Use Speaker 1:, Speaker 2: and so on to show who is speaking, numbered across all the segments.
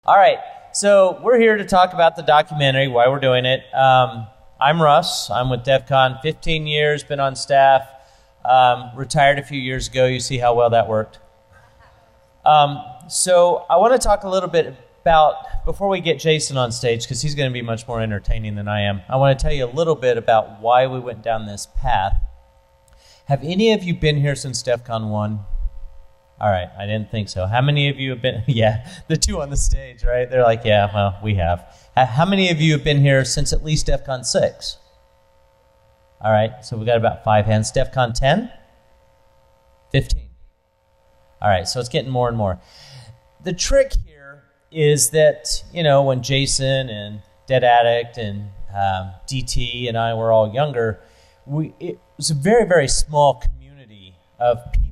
Speaker 1: All right, so we're here to talk about the documentary, why we're doing it. I'm Russ. I'm with DEFCON, 15 years, been on staff, retired a few years ago. You see how well that worked. So I want to talk a little bit about, before we get Jason on stage, because he's going to be much more entertaining than I am, I want to tell you a little bit about why we went down this path. Have any of you been here since DEFCON 1? All right, I didn't think so. How many of you have been? Yeah, the two on the stage, right? They're like, yeah, well, we have. How many of you have been here since at least DEFCON 6? All right, so we got about 5 hands. DEFCON 10? 15. All right, so it's getting more and more. The trick here is that, you know, when Jason and Dead Addict and DT and I were all younger, it was a very, very small community of people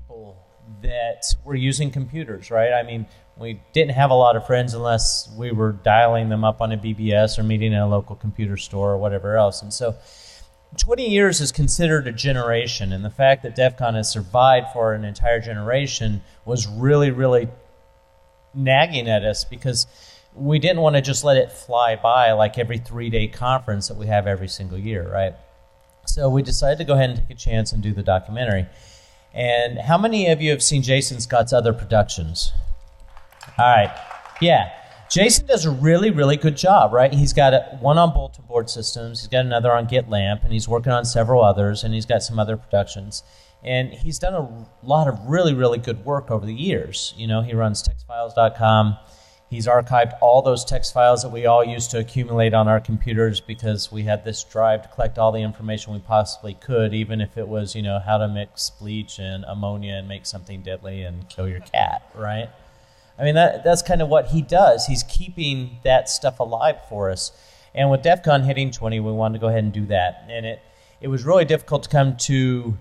Speaker 1: that were using computers, right? I mean, we didn't have a lot of friends unless we were dialing them up on a BBS or meeting in a local computer store or whatever else. And so 20 years is considered a generation, and the fact that DEFCON has survived for an entire generation was really, really nagging at us, because we didn't want to just let it fly by like every 3-day conference that we have every single year, right? So we decided to go ahead and take a chance and do the documentary. And how many of you have seen Jason Scott's other productions? All right. Yeah. Jason does a really, really good job, right? He's got one on bulletin board systems. He's got another on GitLamp, and he's working on several others, and he's got some other productions. And he's done a lot of really, really good work over the years. You know, he runs textfiles.com. He's archived all those text files that we all used to accumulate on our computers because we had this drive to collect all the information we possibly could, even if it was, you know, how to mix bleach and ammonia and make something deadly and kill your cat, right? I mean, that's kind of what he does. He's keeping that stuff alive for us. And with DEFCON hitting 20, we wanted to go ahead and do that. And it was really difficult to come to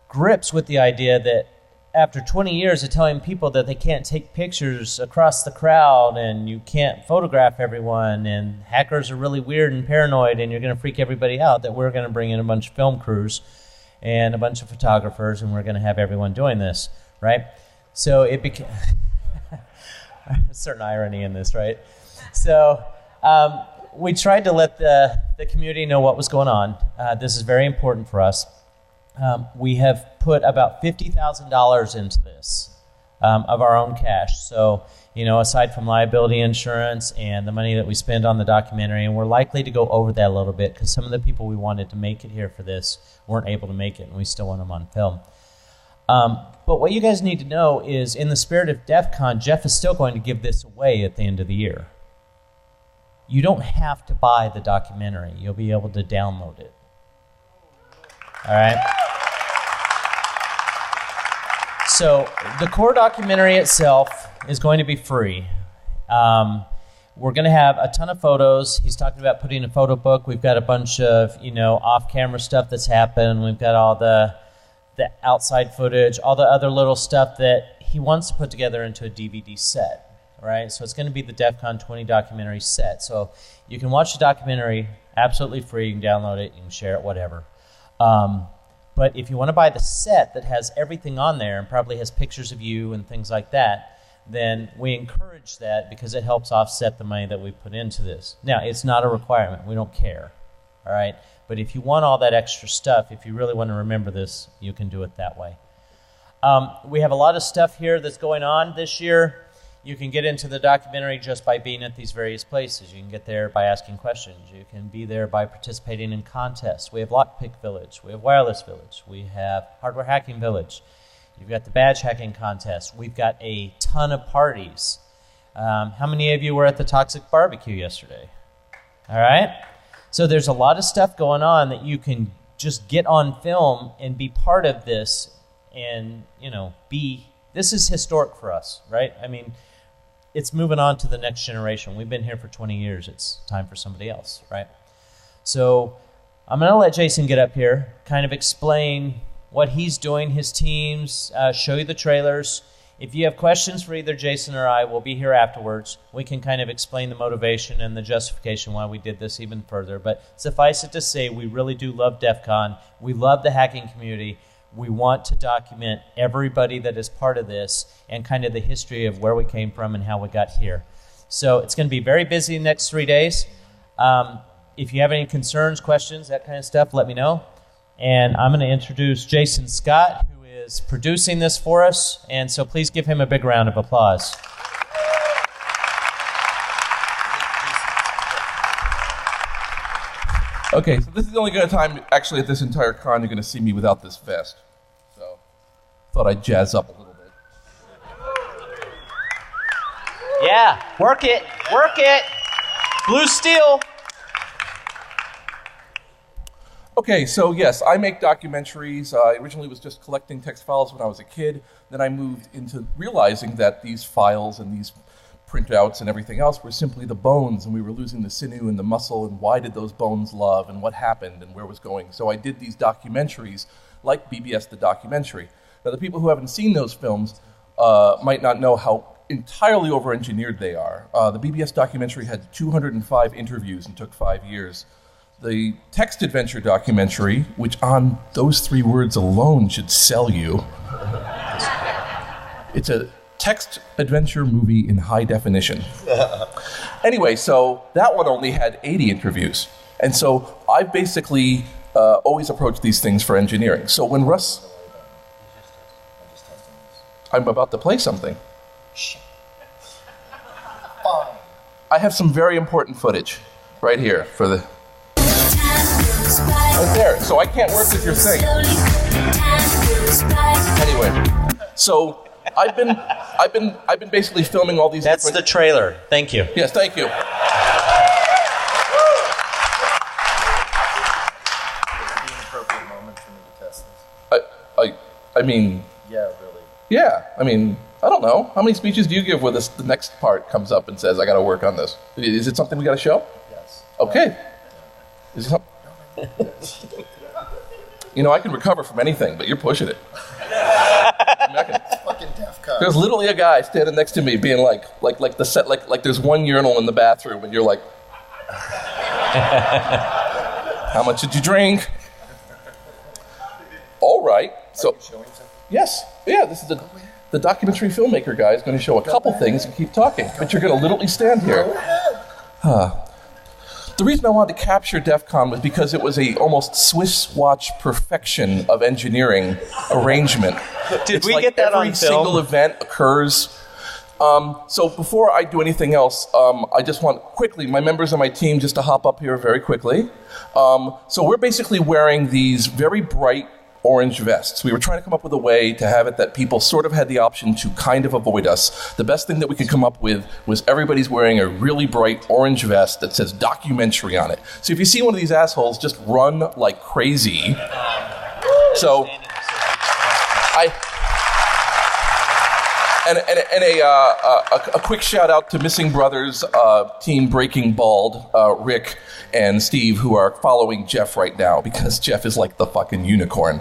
Speaker 1: grips with the idea that after 20 years of telling people that they can't take pictures across the crowd and you can't photograph everyone and hackers are really weird and paranoid and you're going to freak everybody out, that we're going to bring in a bunch of film crews and a bunch of photographers, and we're going to have everyone doing this, right? So it became a certain irony in this, right? So we tried to let the community know what was going on. This is very important for us. We have put about $50,000 into this of our own cash. So, you know, aside from liability insurance and the money that we spend on the documentary, and we're likely to go over that a little bit because some of the people we wanted to make it here for this weren't able to make it, and we still want them on film. But what you guys need to know is, in the spirit of DEFCON, Jeff is still going to give this away at the end of the year. You don't have to buy the documentary. You'll be able to download it. All right? So the core documentary itself is going to be free. We're going to have a ton of photos. He's talking about putting a photo book. We've got a bunch of, you know, off-camera stuff that's happened. We've got all the outside footage, all the other little stuff that he wants to put together into a DVD set, right? So it's going to be the DEFCON 20 documentary set. So you can watch the documentary absolutely free. You can download it. You can share it, whatever. But if you want to buy the set that has everything on there and probably has pictures of you and things like that, then we encourage that because it helps offset the money that we put into this. Now, it's not a requirement. We don't care, all right? But if you want all that extra stuff, if you really want to remember this, you can do it that way. We have a lot of stuff here that's going on this year. You can get into the documentary just by being at these various places. You can get there by asking questions. You can be there by participating in contests. We have Lockpick Village. We have Wireless Village. We have Hardware Hacking Village. You've got the badge hacking contest. We've got a ton of parties. How many of you were at the Toxic Barbecue yesterday? All right? So there's a lot of stuff going on that you can just get on film and be part of this and, you know, this is historic for us, right? I mean, it's moving on to the next generation. We've been here for 20 years. It's time for somebody else, right? So I'm going to let Jason get up here, kind of explain what he's doing, his teams, show you the trailers. If you have questions for either Jason or I, we'll be here afterwards. We can kind of explain the motivation and the justification why we did this even further. But suffice it to say, we really do love DEFCON. We love the hacking community. We want to document everybody that is part of this and kind of the history of where we came from and how we got here. So it's going to be very busy the next 3 days. If you have any concerns, questions, that kind of stuff, let me know. And I'm going to introduce Jason Scott, who is producing this for us. And so please give him a big round of applause.
Speaker 2: Okay, so this is the only good time, actually, at this entire con you're going to see me without this vest. So, thought I'd jazz up a little bit.
Speaker 1: Yeah, work it, work it. Blue steel.
Speaker 2: Okay, so yes, I make documentaries. I originally was just collecting text files when I was a kid. Then I moved into realizing that these files and these printouts and everything else were simply the bones, and we were losing the sinew and the muscle, and why did those bones love, and what happened, and where it was going. So I did these documentaries, like BBS the documentary. Now, the people who haven't seen those films might not know how entirely over-engineered they are. The BBS documentary had 205 interviews and took 5 years. The text adventure documentary, which on those 3 words alone should sell you, it's a text adventure movie in high definition. Anyway, so that one only had 80 interviews. And so I basically always approach these things for engineering. So when Russ... I'm about to play something. I have some very important footage right here for the... Right there. So I can't work with your thing. Anyway, so I've been basically filming all these.
Speaker 1: That's the trailer. Thank you.
Speaker 2: Yes, thank you.
Speaker 3: Inappropriate moment for me to test this.
Speaker 2: I mean.
Speaker 3: Yeah, really.
Speaker 2: Yeah, I mean, I don't know. How many speeches do you give where the next part comes up and says, "I got to work on this"? Is it something we got to show?
Speaker 3: Yes.
Speaker 2: Okay. Is it something? You know, I can recover from anything, but you're pushing it.
Speaker 3: It's fucking DEFCON.
Speaker 2: There's literally a guy standing next to me being like the set, like there's one urinal in the bathroom, and you're like, how much did you drink? All right. So, yes. Yeah, this is the documentary filmmaker guy is going to show a couple things and keep talking, but you're going to literally stand here. The reason I wanted to capture DEFCON was because it was a almost Swiss watch perfection of engineering arrangement.
Speaker 1: Did we get that on film?
Speaker 2: Every single event occurs. So before I do anything else, I just want quickly, my members of my team, just to hop up here very quickly. So we're basically wearing these very bright orange vests. We were trying to come up with a way to have it that people sort of had the option to kind of avoid us. The best thing that we could come up with was everybody's wearing a really bright orange vest that says documentary on it. So if you see one of these assholes, just run like crazy. So a quick shout out to Missing Brothers, Team Breaking Bald, Rick and Steve, who are following Jeff right now because Jeff is like the fucking unicorn.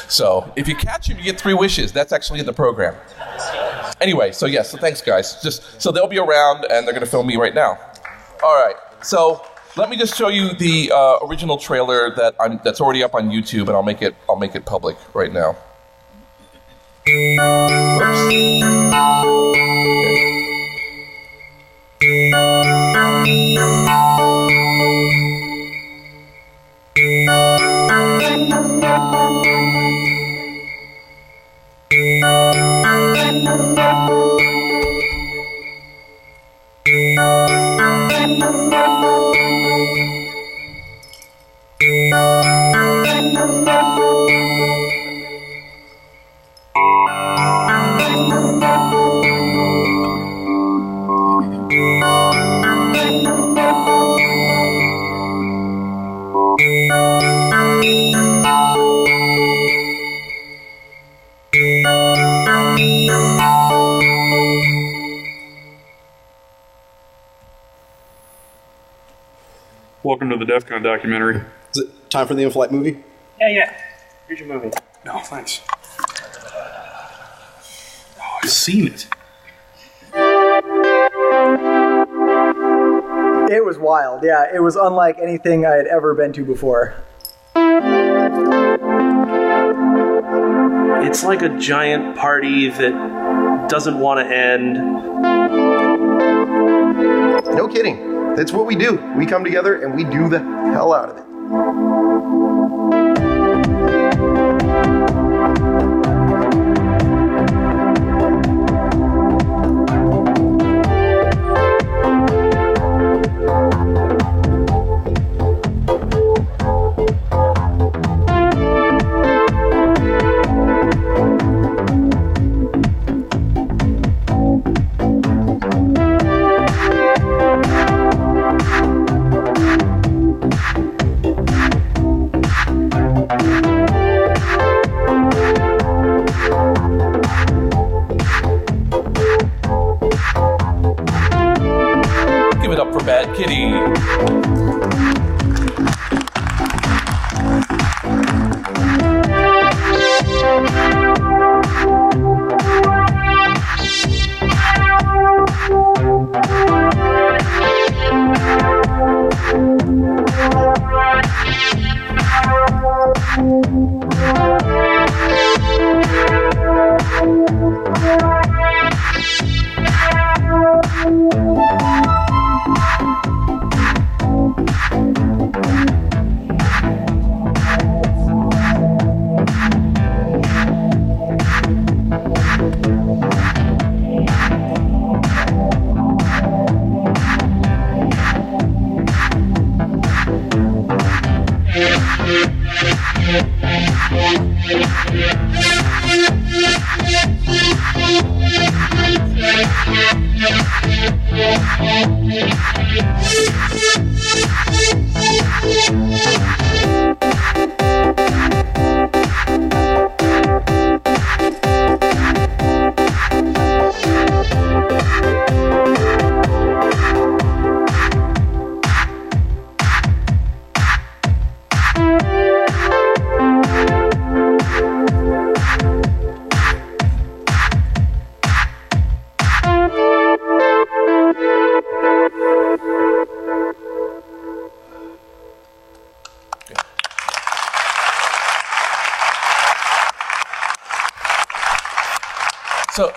Speaker 2: So if you catch him, you get 3 wishes. That's actually in the program. Anyway, so yes, so thanks guys. So they'll be around and they're going to film me right now. All right, so let me just show you the original trailer that's already up on YouTube, and I'll make it public right now.
Speaker 4: Welcome to the DEFCON documentary.
Speaker 5: Is it time for the in-flight movie?
Speaker 4: Yeah. Here's your movie. No, thanks. Oh, I've seen it.
Speaker 6: It was wild, yeah. It was unlike anything I had ever been to before.
Speaker 7: It's like a giant party that doesn't want to end.
Speaker 5: No kidding. That's what we do. We come together and we do the hell out of it.
Speaker 2: Give it up for Bad Kitty.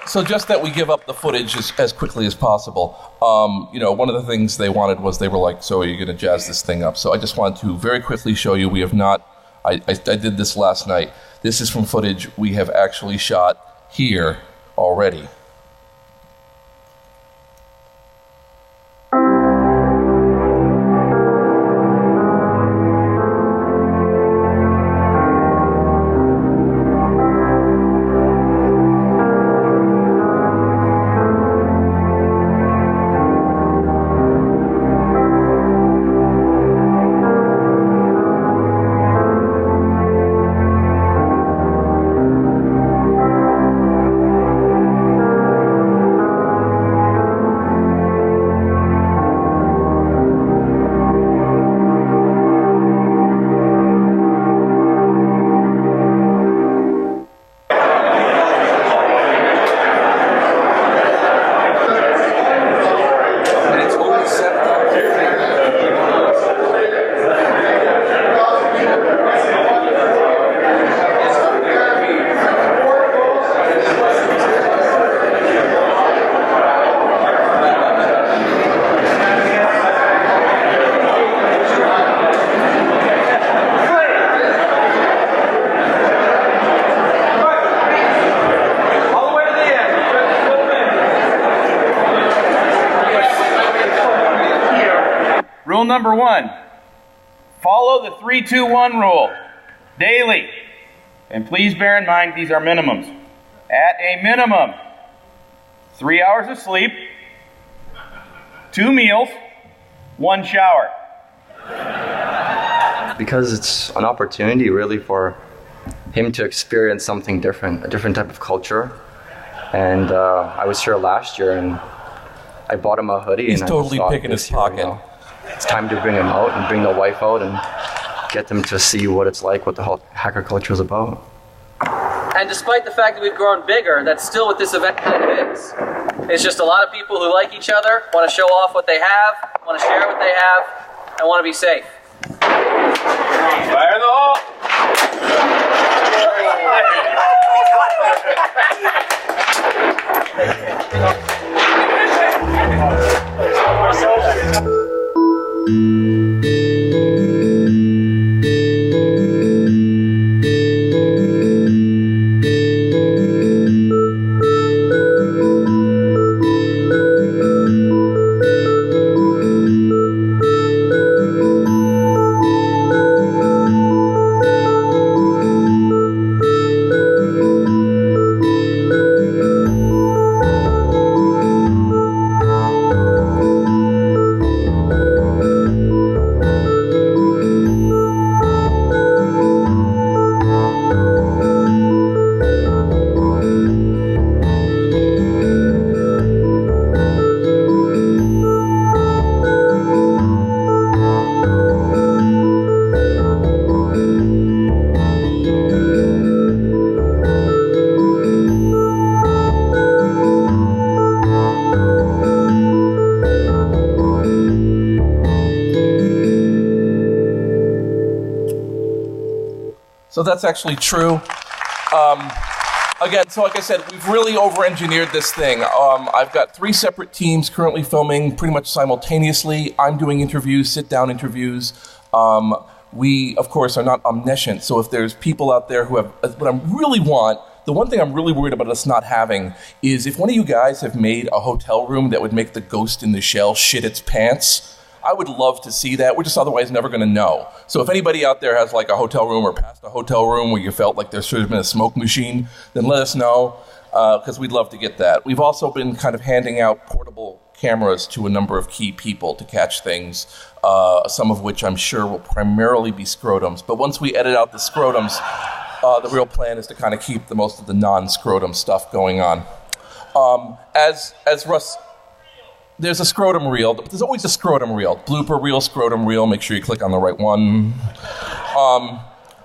Speaker 2: So just that we give up the footage as quickly as possible. One of the things they wanted was they were like, so are you going to jazz this thing up? So I just wanted to very quickly show you we have not, I did this last night. This is from footage we have actually shot here already.
Speaker 7: Rule number 1, follow the 3-2-1 rule daily. And please bear in mind these are minimums. At a minimum, 3 hours of sleep, 2 meals, 1 shower.
Speaker 8: Because it's an opportunity really for him to experience something different, a different type of culture. And I was here last year and I bought him a hoodie.
Speaker 2: He's
Speaker 8: and
Speaker 2: totally
Speaker 8: I thought
Speaker 2: picking his
Speaker 8: year,
Speaker 2: pocket.
Speaker 8: It's time to bring him out and bring the wife out and get them to see what it's like, what the whole hacker culture is about.
Speaker 9: And despite the fact that we've grown bigger, that's still what this event kind of is. It's just a lot of people who like each other, want to show off what they have, want to share what they have, and want to be safe.
Speaker 7: Fire the hole!
Speaker 2: So that's actually true. Again, so like I said, we've really over-engineered this thing. I've got 3 separate teams currently filming pretty much simultaneously. I'm doing interviews, sit-down interviews. We, of course, are not omniscient, so if there's people out there who have, what I really want, the one thing I'm really worried about us not having is if one of you guys have made a hotel room that would make the ghost in the shell shit its pants, I would love to see that. We're just otherwise never going to know. So if anybody out there has like a hotel room or past a hotel room where you felt like there should have been a smoke machine, then let us know, because we'd love to get that. We've also been kind of handing out portable cameras to a number of key people to catch things, some of which I'm sure will primarily be scrotums. But once we edit out the scrotums, the real plan is to kind of keep the most of the non-scrotum stuff going on. As Russ... There's a scrotum reel. There's always a scrotum reel. Blooper reel, scrotum reel. Make sure you click on the right one.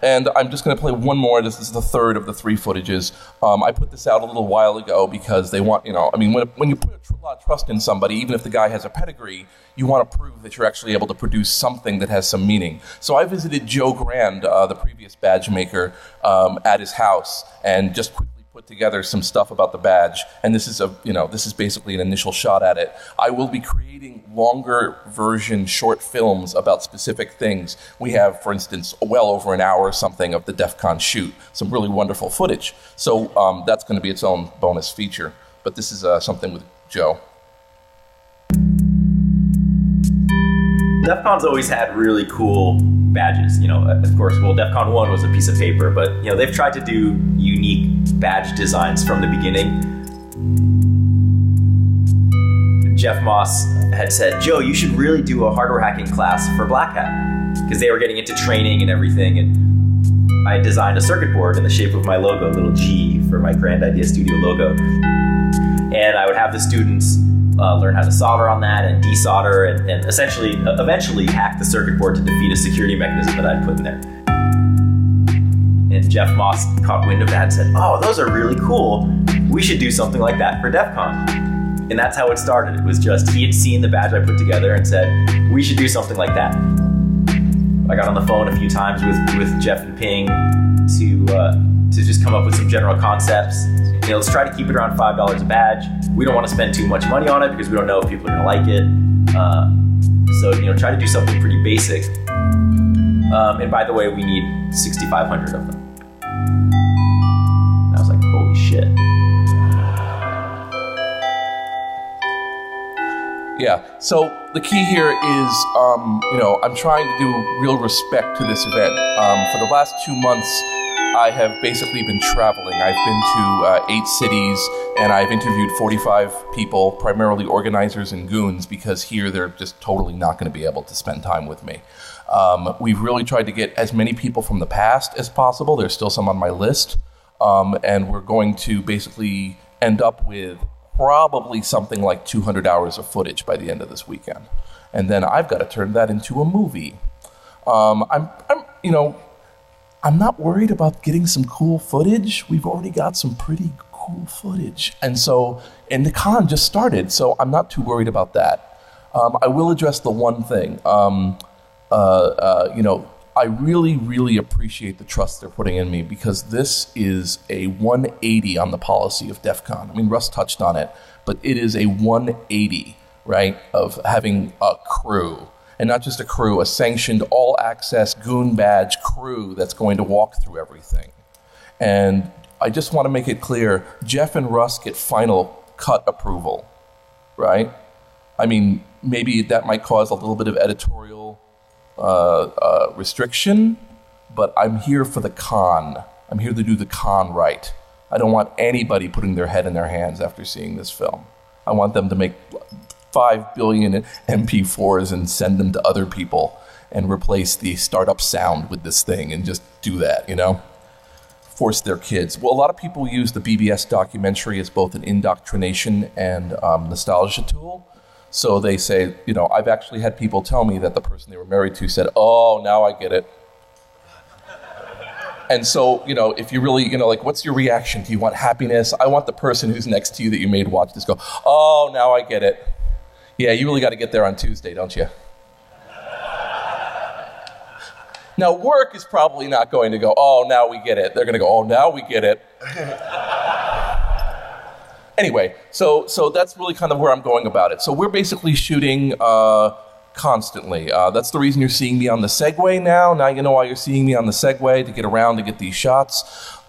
Speaker 2: And I'm just going to play one more. This is the third of the 3 footages. I put this out a little while ago because they want, I mean, when you put a lot of trust in somebody, even if the guy has a pedigree, you want to prove that you're actually able to produce something that has some meaning. So I visited Joe Grand, the previous badge maker, at his house and just quickly put together some stuff about the badge, and this is basically an initial shot at it. I will be creating longer version short films about specific things. We have, for instance, well over an hour or something of the DEFCON shoot, some really wonderful footage. So that's going to be its own bonus feature. But this is something with Joe.
Speaker 10: DEFCON's always had really cool badges. Of course, DEFCON 1 was a piece of paper, but, they've tried to do unique badge designs from the beginning. Jeff Moss had said, Joe, you should really do a hardware hacking class for Black Hat, because they were getting into training and everything, and I designed a circuit board in the shape of my logo, a little G for my Grand Idea Studio logo. And I would have the students learn how to solder on that and desolder and essentially, eventually hack the circuit board to defeat a security mechanism that I'd put in there. And Jeff Moss caught wind of that and said, oh, those are really cool. We should do something like that for DEFCON. And that's how it started. It was just, he had seen the badge I put together and said, we should do something like that. I got on the phone a few times with Jeff and Ping to just come up with some general concepts. Let's try to keep it around $5 a badge. We don't want to spend too much money on it because we don't know if people are going to like it. So, try to do something pretty basic. And by the way, we need 6,500 of them. And I was like, holy shit.
Speaker 2: Yeah, so the key here is, I'm trying to do real respect to this event. For the last 2 months, I have basically been traveling. I've been to 8 cities, and I've interviewed 45 people, primarily organizers and goons, because here they're just totally not going to be able to spend time with me. We've really tried to get as many people from the past as possible. There's still some on my list, and we're going to basically end up with probably something like 200 hours of footage by the end of this weekend. And then I've got to turn that into a movie. I'm not worried about getting some cool footage. We've already got some pretty cool footage. And the con just started, so I'm not too worried about that. I will address the one thing. I really, really appreciate the trust they're putting in me, because this is a 180 on the policy of DEFCON. I mean, Russ touched on it, but it is a 180 right, of having a crew. And not just a crew, a sanctioned, all-access, goon badge crew that's going to walk through everything. And I just want to make it clear, Jeff and Russ get final cut approval, right? I mean, maybe that might cause a little bit of editorial restriction, but I'm here for the con. I'm here to do the con right. I don't want anybody putting their head in their hands after seeing this film. I want them to make 5 billion MP4s and send them to other people and replace the startup sound with this thing and just do that, you know? Force their kids. Well, a lot of people use the BBS documentary as both an indoctrination and nostalgia tool. So they say, you know, I've actually had people tell me that the person they were married to said, oh, now I get it. And so, you know, if you really, you know, like, what's your reaction? Do you want happiness? I want the person who's next to you that you made watch this go, oh, now I get it. Yeah, you really got to get there on Tuesday, don't you? Now, work is probably not going to go, oh, now we get it. They're going to go, oh, now we get it. Anyway, so that's really kind of where I'm going about it. So we're basically shooting constantly. That's the reason you're seeing me on the Segway now. Now you know why you're seeing me on the Segway, to get around to get these shots.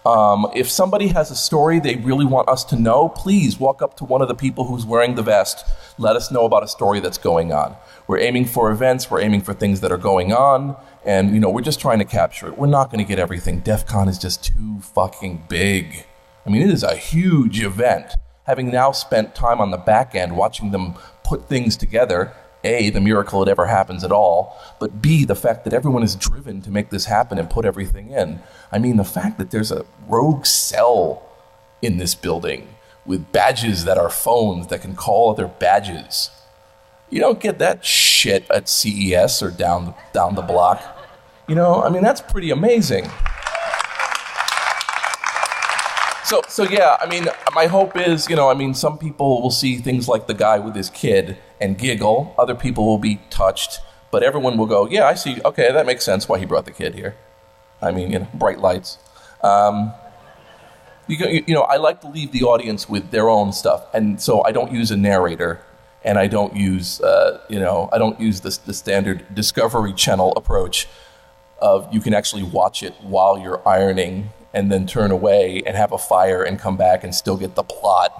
Speaker 2: If somebody has a story they really want us to know, please walk up to one of the people who's wearing the vest. Let us know about a story that's going on. We're aiming for events. We're aiming for things that are going on. And, you know, we're just trying to capture it. We're not going to get everything. DEFCON is just too fucking big. I mean, it is a huge event. Having now spent time on the back end watching them put things together, A, the miracle it ever happens at all, but B, the fact that everyone is driven to make this happen and put everything in. I mean, the fact that there's a rogue cell in this building with badges that are phones that can call other badges. You don't get that shit at CES or down the block. You know, I mean, that's pretty amazing. So yeah, I mean, my hope is, you know, I mean, some people will see things like the guy with his kid and giggle. Other people will be touched, but everyone will go, yeah, I see. Okay, that makes sense why he brought the kid here. I mean, you know, bright lights. You know, I like to leave the audience with their own stuff, and so I don't use a narrator, and I don't use, you know, I don't use the standard Discovery Channel approach of you can actually watch it while you're ironing and then turn away and have a fire and come back and still get the plot.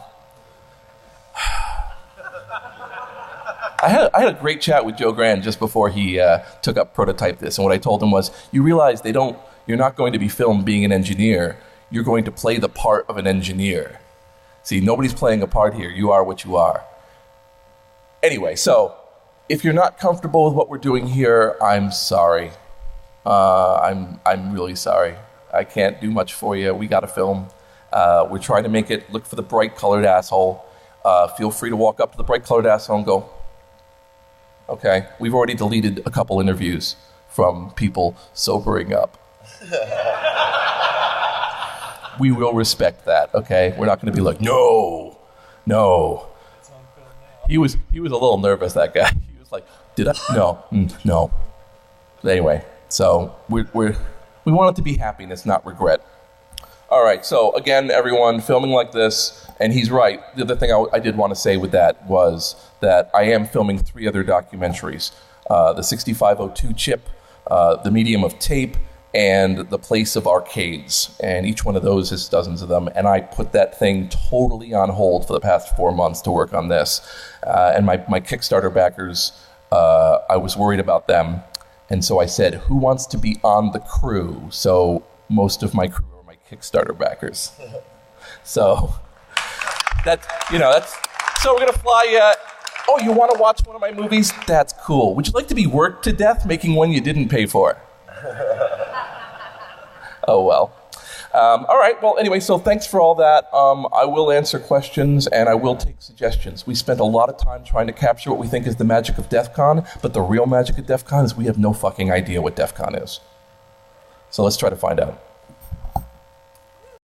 Speaker 2: I had a great chat with Joe Grand just before he took up Prototype This, and what I told him was, you realize you're not going to be filmed being an engineer, you're going to play the part of an engineer. See, nobody's playing a part here, you are what you are. Anyway, so, if you're not comfortable with what we're doing here, I'm sorry. I'm really sorry. I can't do much for you. We got to film. We're trying to make it look for the bright colored asshole. Feel free to walk up to the bright colored asshole and go, okay, we've already deleted a couple interviews from people sobering up. We will respect that, okay? We're not going to be like, no. He was a little nervous, that guy. He was like, did I? No. Anyway, so we want it to be happiness, not regret. All right, so again, everyone, filming like this, and he's right. The other thing I did want to say with that was that I am filming 3 other documentaries. The 6502 chip, the medium of tape, and the place of arcades. And each one of those has dozens of them. And I put that thing totally on hold for the past 4 months to work on this. And my Kickstarter backers, I was worried about them. And so I said, who wants to be on the crew? So most of my crew are my Kickstarter backers. So so we're going to fly. Oh, you want to watch one of my movies? That's cool. Would you like to be worked to death making one you didn't pay for? Oh, well. All right. Well, anyway, so thanks for all that. I will answer questions, and I will take suggestions. We spent a lot of time trying to capture what we think is the magic of DEFCON, but the real magic of DEFCON is we have no fucking idea what DEFCON is. So let's try to find out.